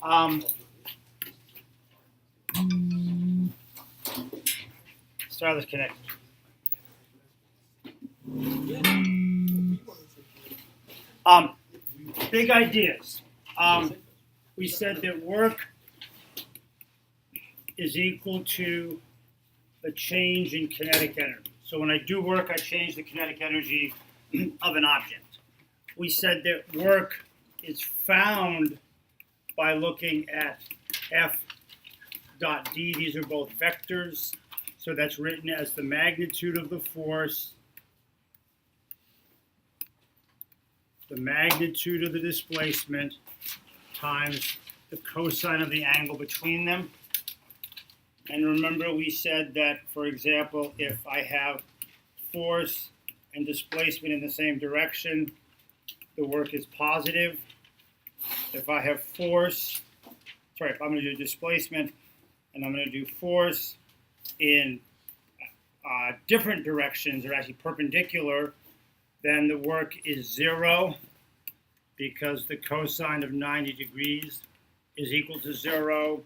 Start this connect. Big ideas. We said that work is equal to a change in kinetic energy. So when I do work, I change the kinetic energy of an object. We said that work is found by looking at F dot D. These are both vectors. So that's written as the magnitude of the force, the magnitude of the displacement, times the cosine of the angle between them. And remember, we said that, for example, if I have force and displacement in the same direction, the work is positive. If I have if I'm going to do displacement and I'm going to do force in different directions, they're actually perpendicular, then the work is 0 because the cosine of 90 degrees is equal to 0.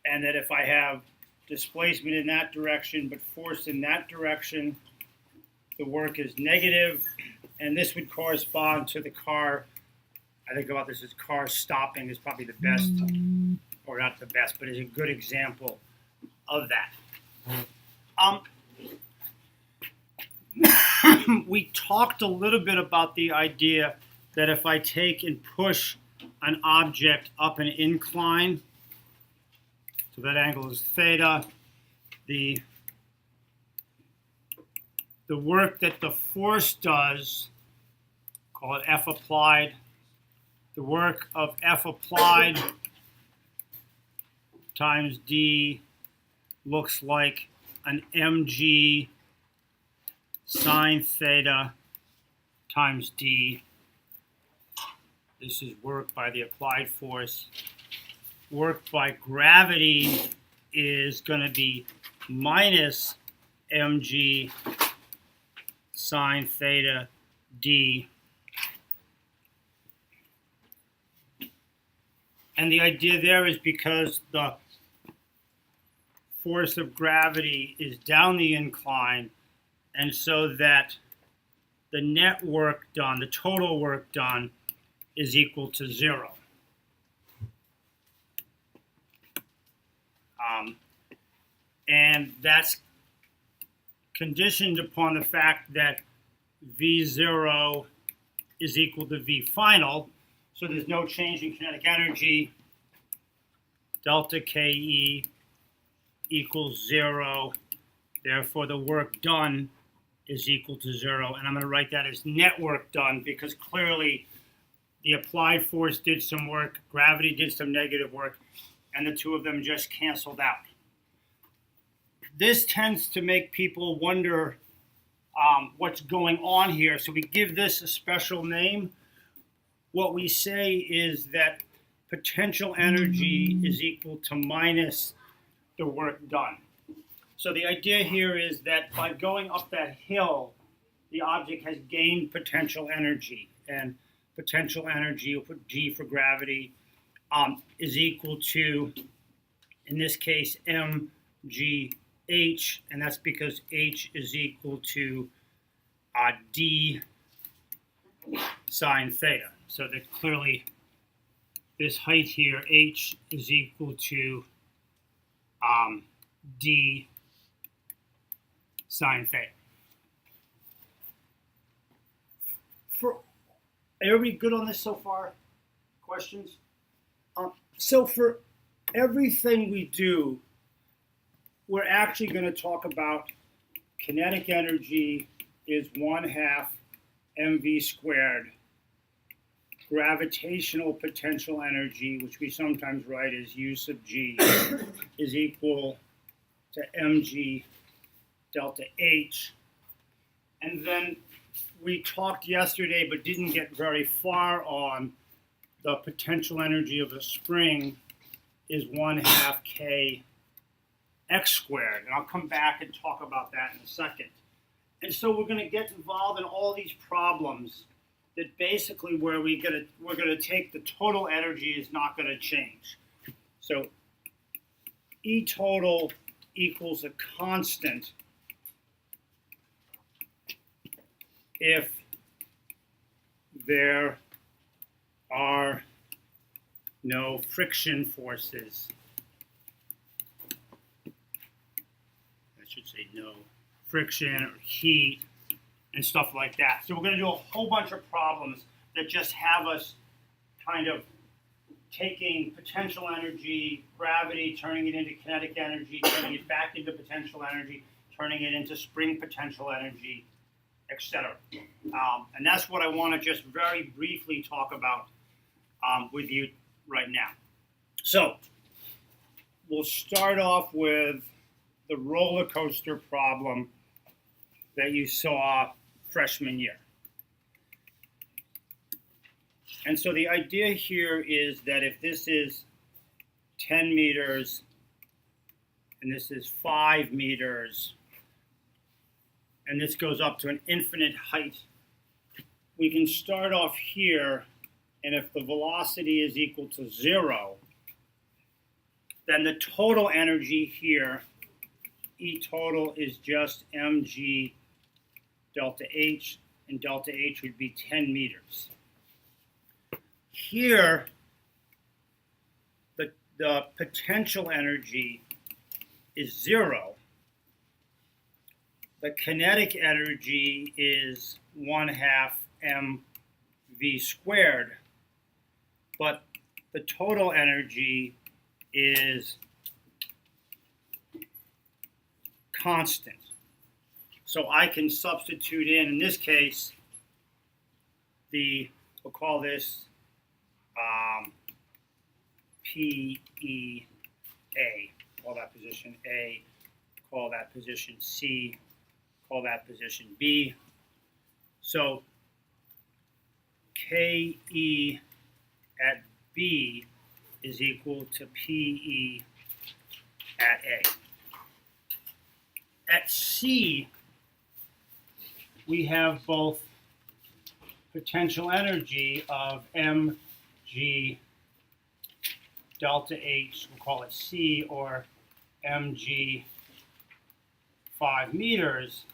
And that if I have displacement in that direction but force in that direction, the work is negative. And this would correspond to the car. I think about this as car stopping is probably the best, or not the best, but is a good example of that. We talked a little bit about the idea that if I take and push an object up an incline, so that angle is theta, the work that the force does, call it F applied, the work of F applied times D looks like an mg sine theta times D. This is work by the applied force. Work by gravity is going to be minus mg sine theta D. And the idea there is because the force of gravity is down the incline, and so that the net work done, the total work done, is equal to 0. And that's conditioned upon the fact that V0 is equal to V final, so there's no change in kinetic energy. Delta KE equals 0. Therefore, the work done is equal to 0. And I'm going to write that as net work done because clearly the applied force did some work, gravity did some negative work, and the two of them just canceled out. This tends to make people wonder what's going on here. So we give this a special name. What we say is that potential energy is equal to minus the work done. So the idea here is that by going up that hill, the object has gained potential energy. And potential energy, we'll put G for gravity, is equal to, in this case, mgh, and that's because h is equal to d sine theta. So that clearly this height here, h, is equal to d sine theta. Are everybody good on this so far? Questions? So for everything we do, we're actually going to talk about kinetic energy is 1/2 mv squared. Gravitational potential energy, which we sometimes write as U sub g, is equal to mg delta h. And then we talked yesterday but didn't get very far on the potential energy of a spring is 1/2 k x squared. And I'll come back and talk about that in a second. And so we're going to get involved in all these problems that basically where we're gonna take the total energy is not gonna change. So E total equals a constant if there are no friction forces. I should say no friction or heat and stuff like that. So we're going to do a whole bunch of problems that just have us kind of taking potential energy, gravity, turning it into kinetic energy, turning it back into potential energy, turning it into spring potential energy, etc. And that's what I want to just very briefly talk about with you right now. So we'll start off with the roller coaster problem that you saw freshman year. And so the idea here is that if this is 10 meters and this is 5 meters and this goes up to an infinite height, we can start off here, and if the velocity is equal to 0, then the total energy here, E total, is just mg delta h, and delta h would be 10 meters. Here, the potential energy is 0. The kinetic energy is 1/2 mv squared, but the total energy is constant. So I can substitute in this case, we'll call this PEA, call that position A, call that position C, call that position B. So KE at B is equal to PE at A. At C, we have both potential energy of mg delta h, we'll call it C, or mg 5 meters,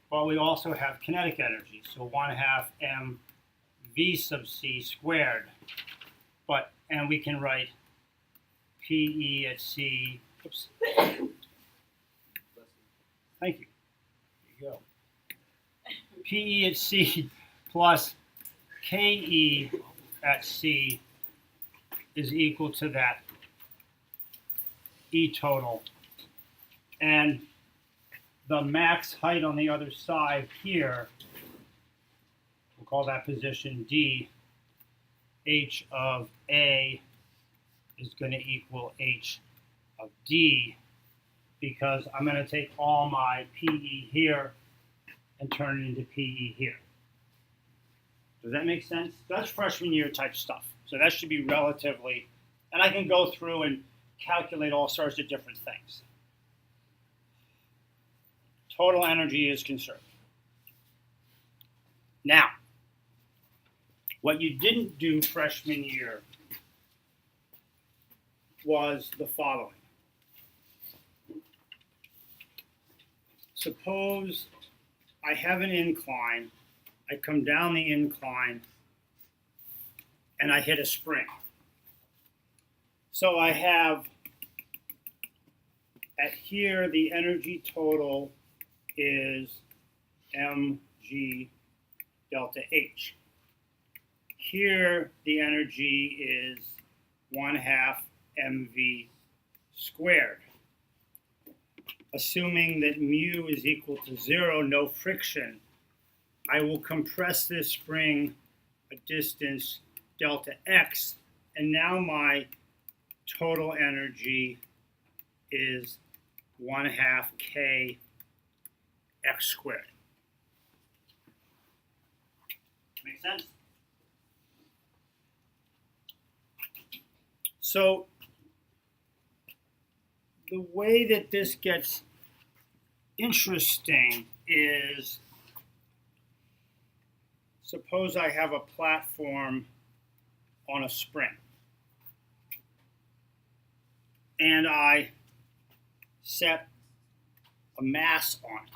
but we also have kinetic energy, so 1/2 mv sub c squared. And we can write PE at C, oops. Thank you. There you go. PE at C plus KE at C is equal to that E total. And the max height on the other side here, we'll call that position D, H of A is going to equal H of D, because I'm going to take all my PE here and turn it into PE here. Does that make sense? That's freshman year type stuff. So that should be relatively, and I can go through and calculate all sorts of different things. Total energy is conserved. Now, what you didn't do freshman year was the following. Suppose I have an incline, I come down the incline, and I hit a spring. So I have, at here, the energy total is mg delta h. Here, the energy is 1/2 mv squared. Assuming that mu is equal to 0, no friction, I will compress this spring a distance delta x, and now my total energy is 1/2 k x squared. Make sense? So the way that this gets interesting is, suppose I have a platform on a spring, and I set a mass on it.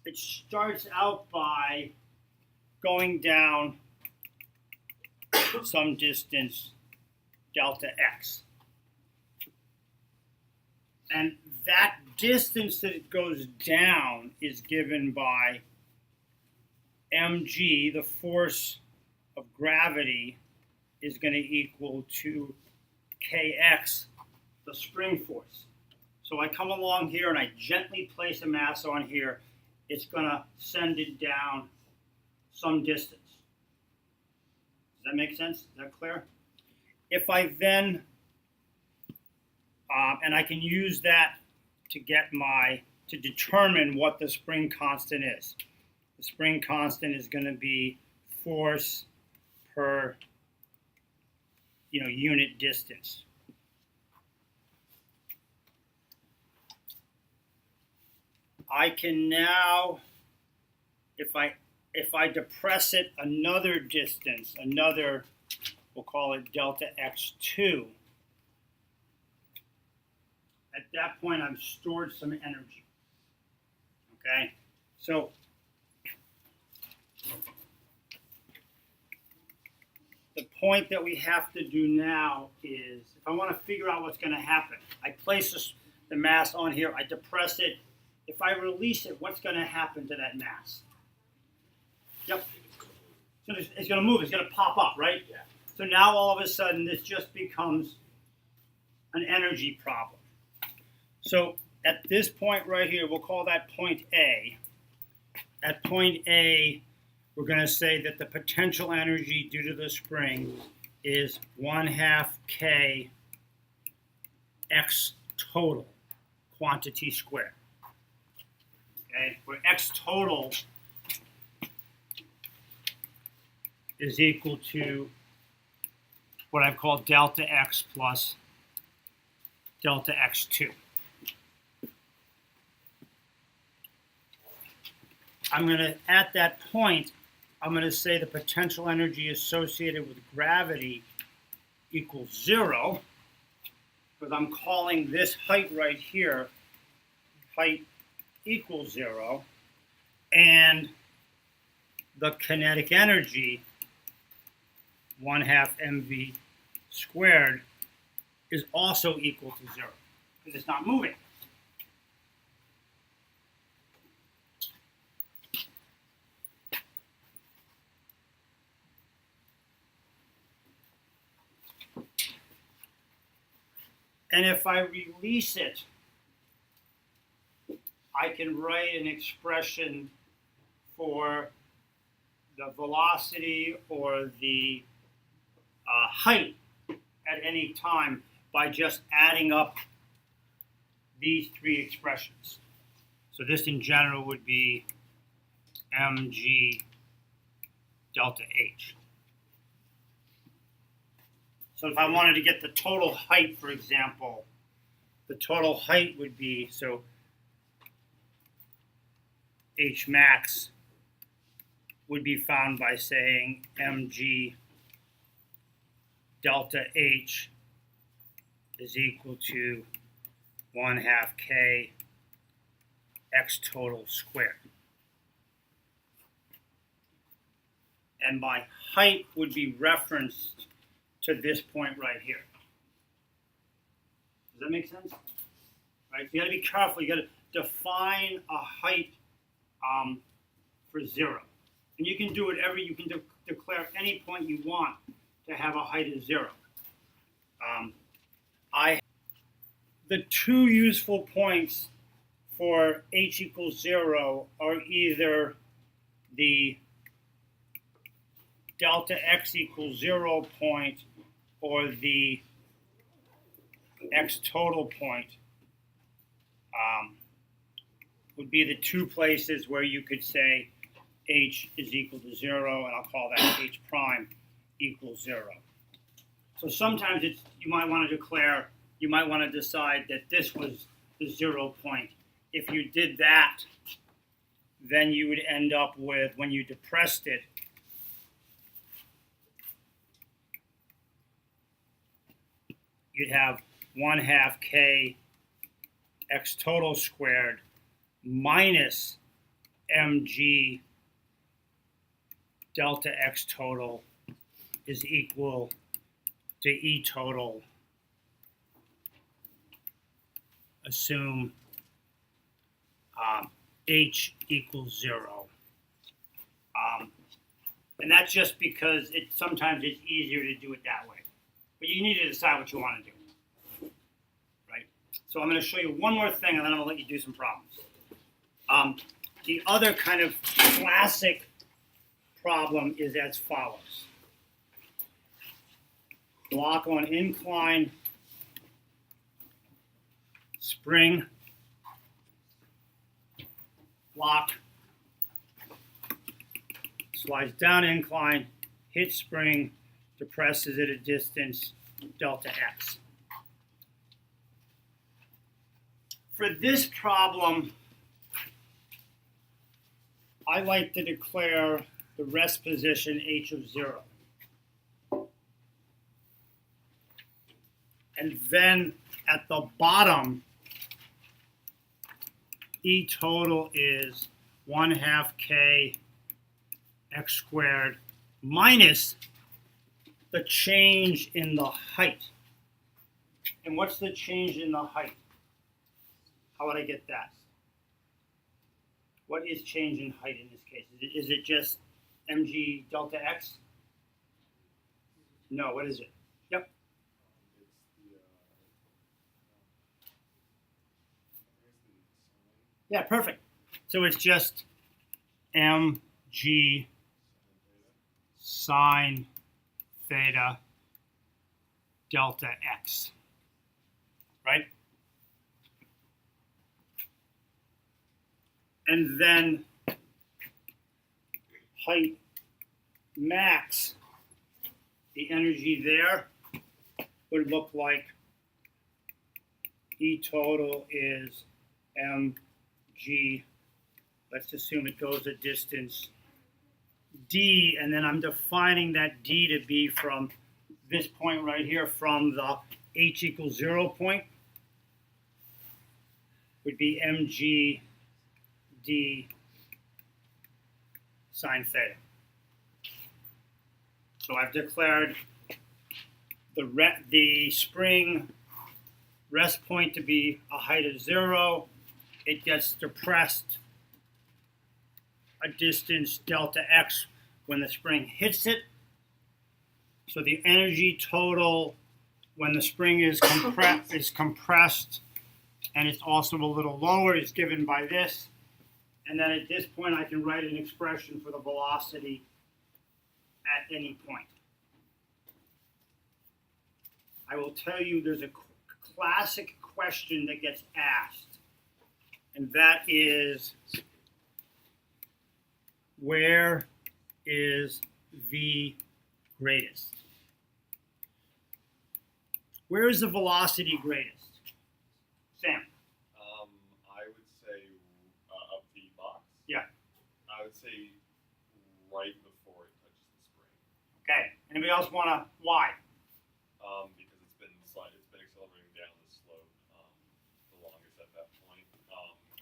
It starts out by going down some distance, delta x. And that distance that it goes down is given by mg, the force of gravity, is going to equal to kx, the spring force. So I come along here and I gently place a mass on here. It's going to send it down some distance. Does that make sense? Is that clear? If I then, and I can use that to to determine what the spring constant is. The spring constant is going to be force per, unit distance. I can now, if I depress it another distance, we'll call it delta x2, at that point I've stored some energy. Okay? So the point that we have to do now is, if I want to figure out what's going to happen, I place the mass on here, I depress it. If I release it, what's going to happen to that mass? Yep. So it's going to move. It's going to pop up, right? Yeah. So now all of a sudden, this just becomes an energy problem. So at this point right here, we'll call that point A. At point A, we're going to say that the potential energy due to the spring is 1/2 k x total, quantity squared. Okay, where x total is equal to what I've called delta x plus delta x2. At that point, I'm going to say the potential energy associated with gravity equals 0, because I'm calling this height right here, height equals 0, and the kinetic energy, 1/2 mv squared, is also equal to 0, because it's not moving. And if I release it, I can write an expression for the velocity or the height at any time by just adding up these three expressions. So this in general would be mg delta h. So if I wanted to get the total height, for example, the total height would be, so H max would be found by saying mg delta h is equal to 1/2 k x total squared. And my height would be referenced to this point right here. Does that make sense? Right? You got to be careful. You got to define a height for 0, and you can do whatever. You can declare any point you want to have a height of 0. The two useful points for h equals 0 are either the delta x equals 0 point or the x total point. Would be the two places where you could say h is equal to 0, and I'll call that h prime equals 0. So sometimes you might want to decide that this was the 0 point. If you did that, then you would end up with, when you depressed it, you'd have 1/2 K x total squared minus mg delta x total is equal to E total. Assume H equals 0. And that's just because sometimes it's easier to do it that way. But you need to decide what you want to do. Right? So I'm going to show you one more thing, and then I'm going to let you do some problems. The other kind of classic problem is as follows. Block on incline, spring, block, slides down incline, hits spring, depresses at a distance, delta x. For this problem, I like to declare the rest position h of 0. And then at the bottom, E total is 1/2 K x squared minus the change in the height. And what's the change in the height? How would I get that? What is change in height in this case? Is it just mg delta x? No, what is it? Yep. Yeah, perfect. So it's just mg sine theta delta x, right? And then height max, the energy there would look like E total is mg, let's assume it goes a distance d, and then I'm defining that d to be from this point right here, from the h equals 0 point, would be mg d sine theta. So I've declared the spring rest point to be a height of 0. It gets depressed a distance delta x when the spring hits it. So the energy total when the spring is compressed and it's also a little lower is given by this. And then at this point, I can write an expression for the velocity at any point. I will tell you there's a classic question that gets asked, and that is, where is V greatest? Where is the velocity greatest? Sam? I would say of the box. Yeah. I would say right before it touches the spring. Okay. Anybody else want to? Why? Because it's been accelerating down the slope the longest at that point.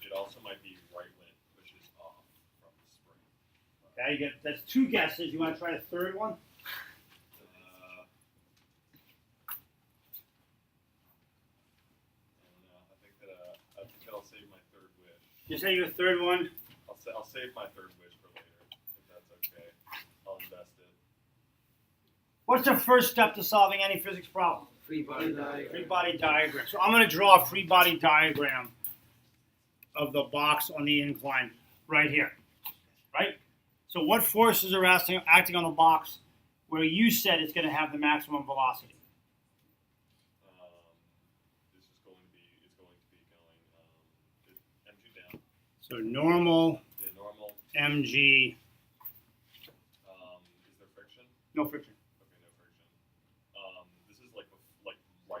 It also might be right when it pushes off from the spring. Okay. That's two guesses. You want to try a third one? I'll save my third wish. You say your third one? I'll save my third wish for later, if that's okay. I'll invest it. What's the first step to solving any physics problem? Free body diagram. Free body diagram. So I'm going to draw a free body diagram of the box on the incline right here. Right? So what forces are acting on the box where you said it's going to have the maximum velocity? So normal, normal. mg. Is there friction? No friction. Okay, no friction. This is like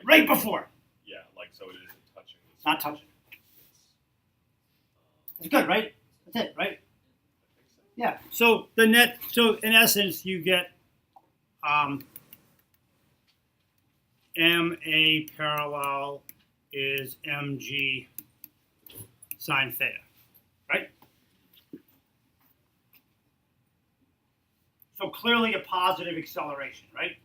right before. Yeah, like so it isn't touching. Not touching. It's good, right? That's it, right? Yeah. So the net. So in essence, you get MA parallel is mg sine theta, right? So clearly a positive acceleration, right?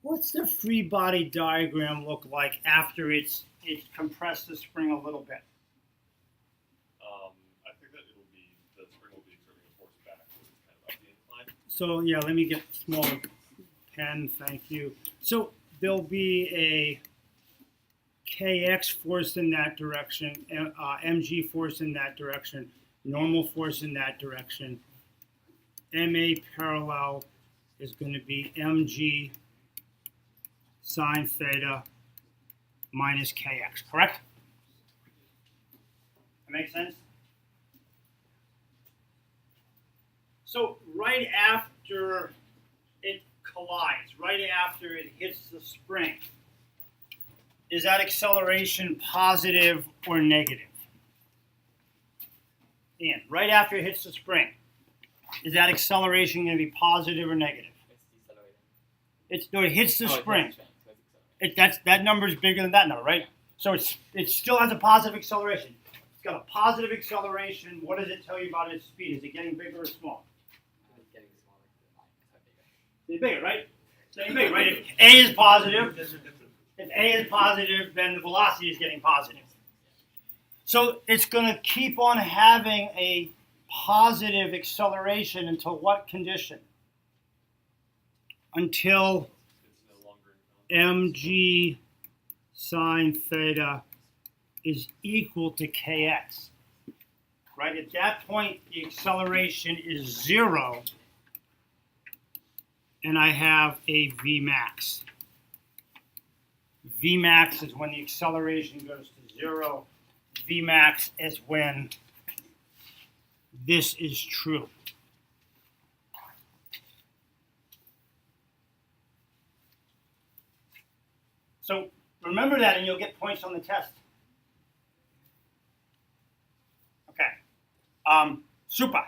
What's the free body diagram look like after it's compressed the spring a little bit? I think that the spring will be exerting a force back, so it's kind of up the incline. So yeah, let me get a smaller pen, thank you. So there'll be a kx force in that direction, mg force in that direction, normal force in that direction. MA parallel is going to be mg sine theta minus kx, correct? That makes sense? So right after it collides, right after it hits the spring, is that acceleration positive or negative? Ian, right after it hits the spring, is that acceleration going to be positive or negative? It's decelerating. No, it hits the spring. It's accelerating. That number is bigger than that number, right? So it still has a positive acceleration. It's got a positive acceleration. What does it tell you about its speed? Is it getting bigger or small? It's getting smaller. It's bigger, right? It's getting bigger, right? If A is positive, then the velocity is getting positive. So it's going to keep on having a positive acceleration until what condition? Until It's no longer mg sine theta is equal to kx. Right? At that point, the acceleration is 0, and I have a Vmax. Vmax is when the acceleration goes to 0. Vmax is when this is true. So remember that and you'll get points on the test. Okay. Super.